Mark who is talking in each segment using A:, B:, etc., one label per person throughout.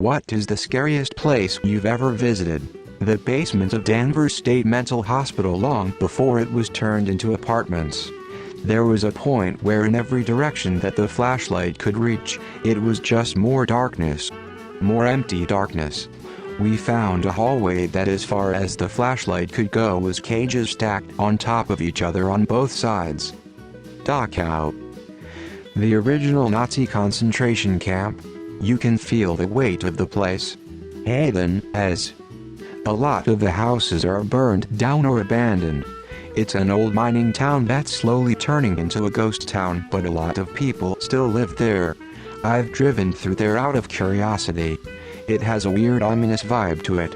A: What is the scariest place you've ever visited? The basement of Denver State Mental Hospital long before it was turned into apartments. There was a point where in every direction that the flashlight could reach, it was just more darkness. More empty darkness. We found a hallway that as far as the flashlight could go was cages stacked on top of each other on both sides. Dachau. The original Nazi concentration camp. You can feel the weight of the place. Hayden, as a lot of the houses are burned down or abandoned. It's an old mining town that's slowly turning into a ghost town, but a lot of people still live there. I've driven through there out of curiosity. It has a weird ominous vibe to it.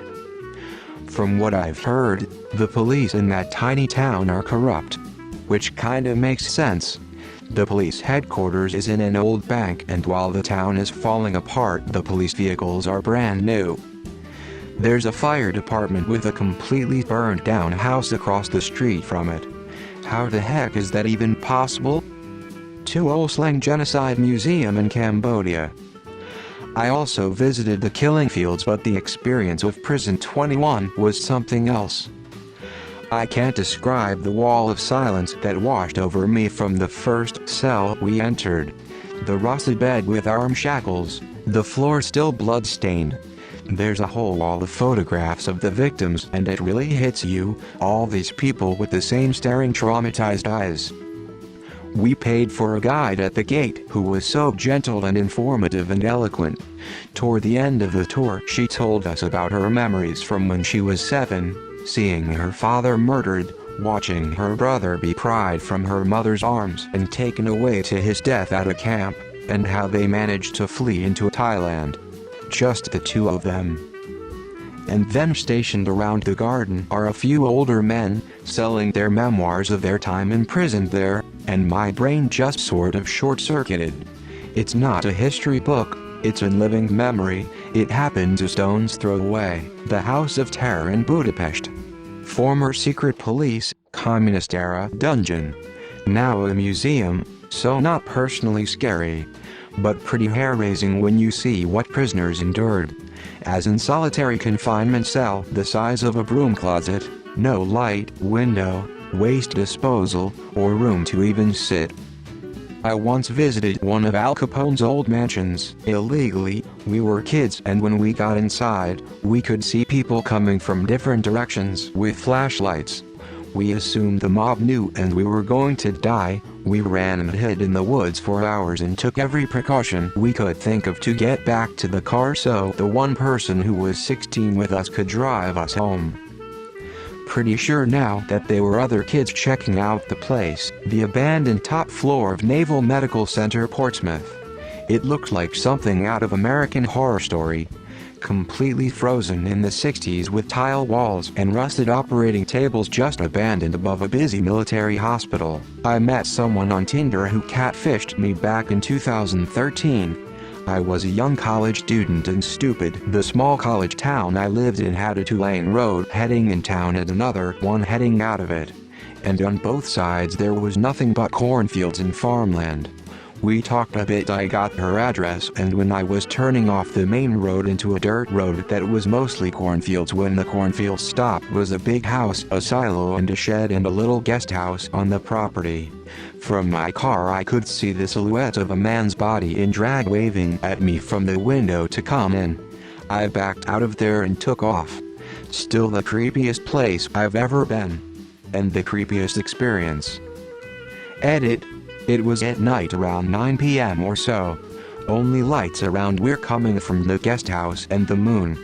A: From what I've heard, the police in that tiny town are corrupt. Which kinda makes sense. The police headquarters is in an old bank, and while the town is falling apart, the police vehicles are brand new. There's a fire department with a completely burned down house across the street from it. How the heck is that even possible? Tuol Sleng Genocide Museum in Cambodia. I also visited the killing fields, but the experience of Prison 21 was something else. I can't describe the wall of silence that washed over me from the first cell we entered. The rusted bed with arm shackles, the floor still blood-stained. There's a whole wall of photographs of the victims, and it really hits you, all these people with the same staring traumatized eyes. We paid for a guide at the gate who was so gentle and informative and eloquent. Toward the end of the tour, she told us about her memories from when she was 7. Seeing her father murdered, watching her brother be pried from her mother's arms and taken away to his death at a camp, and how they managed to flee into Thailand. Just the two of them. And then stationed around the garden are a few older men, selling their memoirs of their time imprisoned there, and my brain just sort of short-circuited. It's not a history book, it's a living memory. It happened a stone's throw away, the House of Terror in Budapest. Former secret police, communist-era dungeon. Now a museum, so not personally scary, but pretty hair-raising when you see what prisoners endured. As in solitary confinement cell the size of a broom closet, no light, window, waste disposal, or room to even sit. I once visited one of Al Capone's old mansions, illegally. We were kids, and when we got inside, we could see people coming from different directions with flashlights. We assumed the mob knew and we were going to die. We ran and hid in the woods for hours and took every precaution we could think of to get back to the car so the one person who was 16 with us could drive us home. Pretty sure now that there were other kids checking out the place, the abandoned top floor of Naval Medical Center Portsmouth. It looked like something out of American Horror Story. Completely frozen in the 60s with tile walls and rusted operating tables just abandoned above a busy military hospital. I met someone on Tinder who catfished me back in 2013. I was a young college student and stupid. The small college town I lived in had a 2-lane road heading in town and another one heading out of it. And on both sides there was nothing but cornfields and farmland. We talked a bit. I got her address, and when I was turning off the main road into a dirt road that was mostly cornfields, when the cornfield stopped was a big house, a silo and a shed and a little guest house on the property. From my car I could see the silhouette of a man's body in drag waving at me from the window to come in. I backed out of there and took off. Still the creepiest place I've ever been. And the creepiest experience. Edit. It was at night around 9 p.m. or so. Only lights around were coming from the guest house and the moon.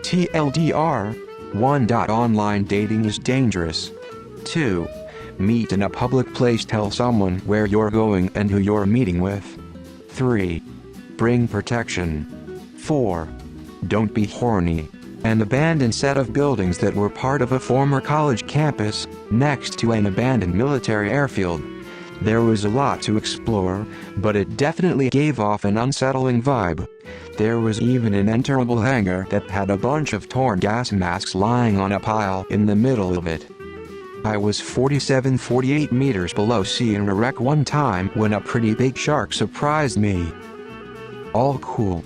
A: TLDR. 1. Online dating is dangerous. 2. Meet in a public place. Tell someone where you're going and who you're meeting with. 3. Bring protection. 4. Don't be horny. An abandoned set of buildings that were part of a former college campus, next to an abandoned military airfield. There was a lot to explore, but it definitely gave off an unsettling vibe. There was even an unenterable hangar that had a bunch of torn gas masks lying on a pile in the middle of it. I was 48 meters below sea in a wreck one time when a pretty big shark surprised me. All cool.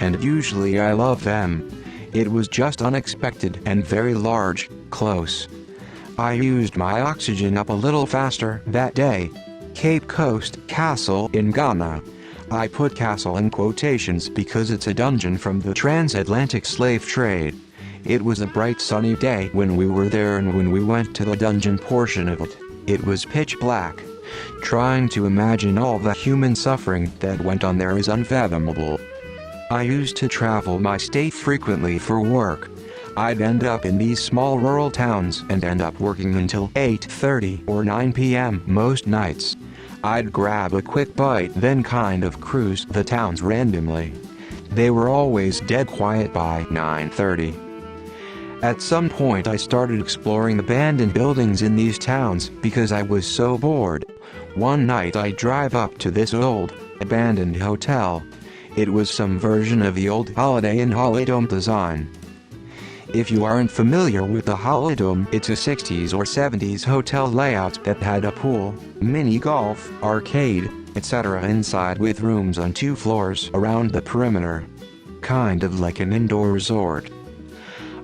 A: and usually I love them. It was just unexpected and very large, close. I used my oxygen up a little faster that day. Cape Coast Castle in Ghana. I put castle in quotations because it's a dungeon from the transatlantic slave trade. It was a bright sunny day when we were there, and when we went to the dungeon portion of it, it was pitch black. Trying to imagine all the human suffering that went on there is unfathomable. I used to travel my state frequently for work. I'd end up in these small rural towns and end up working until 8:30 or 9 p.m. most nights. I'd grab a quick bite, then kind of cruise the towns randomly. They were always dead quiet by 9:30. At some point I started exploring abandoned buildings in these towns because I was so bored. One night I drive up to this old, abandoned hotel. It was some version of the old Holiday Inn Holidome design. If you aren't familiar with the Holidome, it's a 60s or 70s hotel layout that had a pool, mini golf, arcade, etc. inside, with rooms on 2 floors around the perimeter. Kind of like an indoor resort.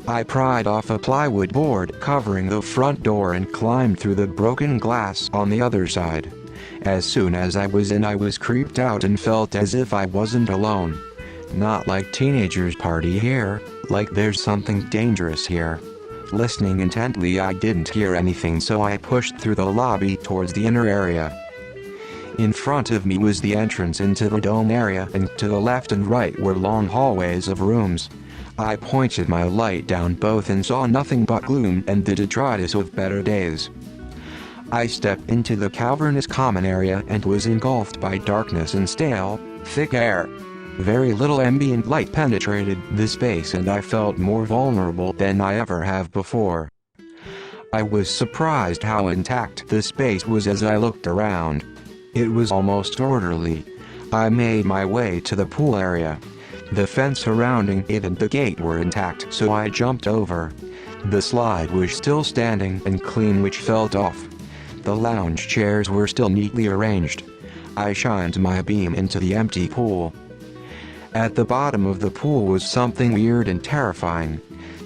A: I pried off a plywood board covering the front door and climbed through the broken glass on the other side. As soon as I was in, I was creeped out and felt as if I wasn't alone. Not like teenagers party here, like there's something dangerous here. Listening intently, I didn't hear anything, so I pushed through the lobby towards the inner area. In front of me was the entrance into the dome area, and to the left and right were long hallways of rooms. I pointed my light down both and saw nothing but gloom and the detritus of better days. I stepped into the cavernous common area and was engulfed by darkness and stale, thick air. Very little ambient light penetrated the space, and I felt more vulnerable than I ever have before. I was surprised how intact the space was as I looked around. It was almost orderly. I made my way to the pool area. The fence surrounding it and the gate were intact, so I jumped over. The slide was still standing and clean, which felt off. The lounge chairs were still neatly arranged. I shined my beam into the empty pool. At the bottom of the pool was something weird and terrifying.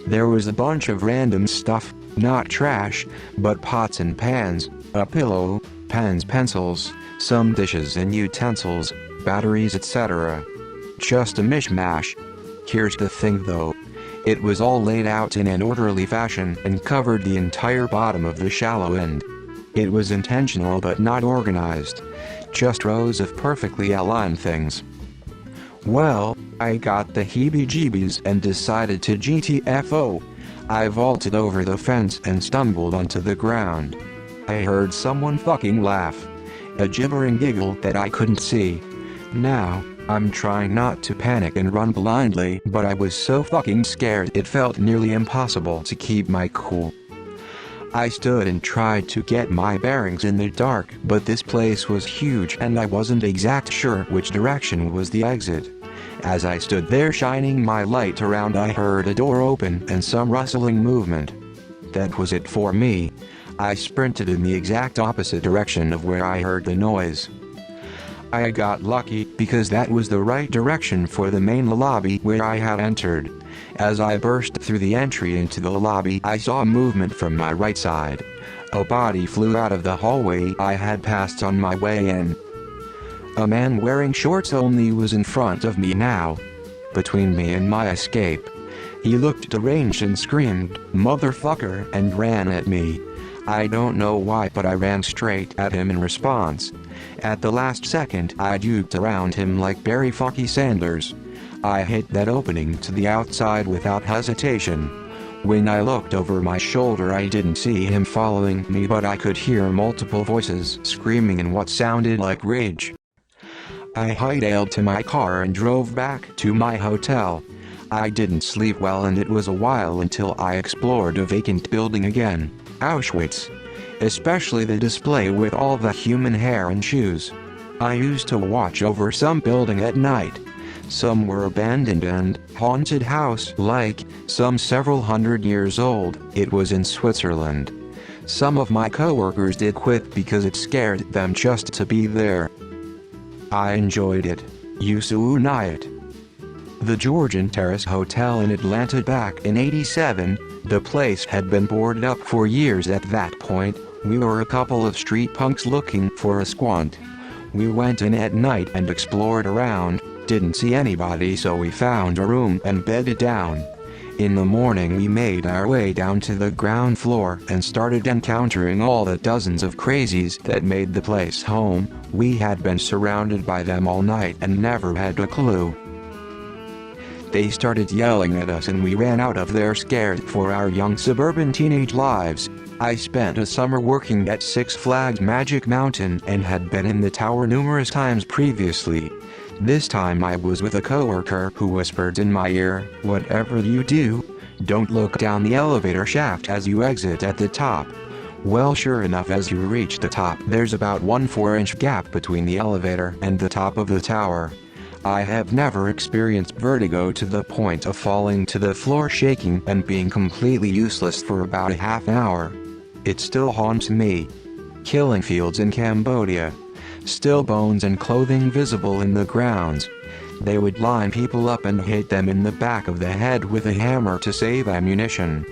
A: There was a bunch of random stuff, not trash, but pots and pans, a pillow, pens, pencils, some dishes and utensils, batteries, etc. Just a mishmash. Here's the thing though. It was all laid out in an orderly fashion and covered the entire bottom of the shallow end. It was intentional but not organized. Just rows of perfectly aligned things. Well, I got the heebie-jeebies and decided to GTFO. I vaulted over the fence and stumbled onto the ground. I heard someone fucking laugh. A gibbering giggle that I couldn't see. Now, I'm trying not to panic and run blindly, but I was so fucking scared it felt nearly impossible to keep my cool. I stood and tried to get my bearings in the dark, but this place was huge and I wasn't exact sure which direction was the exit. As I stood there shining my light around, I heard a door open and some rustling movement. That was it for me. I sprinted in the exact opposite direction of where I heard the noise. I got lucky because that was the right direction for the main lobby where I had entered. As I burst through the entry into the lobby, I saw movement from my right side. A body flew out of the hallway I had passed on my way in. A man wearing shorts only was in front of me now. Between me and my escape. He looked deranged and screamed, "Motherfucker," and ran at me. I don't know why, but I ran straight at him in response. At the last second, I duped around him like Barry fucking Sanders. I hit that opening to the outside without hesitation. When I looked over my shoulder, I didn't see him following me, but I could hear multiple voices screaming in what sounded like rage. I hightailed to my car and drove back to my hotel. I didn't sleep well, and it was a while until I explored a vacant building again, Auschwitz. Especially the display with all the human hair and shoes. I used to watch over some building at night. Some were abandoned and haunted house-like, some several hundred years old. It was in Switzerland. Some of my coworkers did quit because it scared them just to be there. I enjoyed it. You soon it. The Georgian Terrace Hotel in Atlanta back in '87, the place had been boarded up for years at that point. We were a couple of street punks looking for a squant. We went in at night and explored around, didn't see anybody, so we found a room and bedded down. In the morning we made our way down to the ground floor and started encountering all the dozens of crazies that made the place home. We had been surrounded by them all night and never had a clue. They started yelling at us and we ran out of there scared for our young suburban teenage lives. I spent a summer working at Six Flags Magic Mountain and had been in the tower numerous times previously. This time I was with a coworker who whispered in my ear, "Whatever you do, don't look down the elevator shaft as you exit at the top." Well, sure enough, as you reach the top, there's about 1 4-inch gap between the elevator and the top of the tower. I have never experienced vertigo to the point of falling to the floor shaking and being completely useless for about a half hour. It still haunts me. Killing fields in Cambodia. Still bones and clothing visible in the grounds. They would line people up and hit them in the back of the head with a hammer to save ammunition.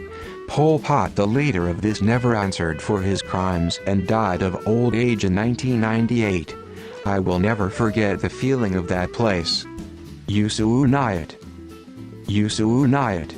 A: Pol Pot, the leader of this, never answered for his crimes and died of old age in 1998. I will never forget the feeling of that place. Yusu Nayat. Yusu Nayat.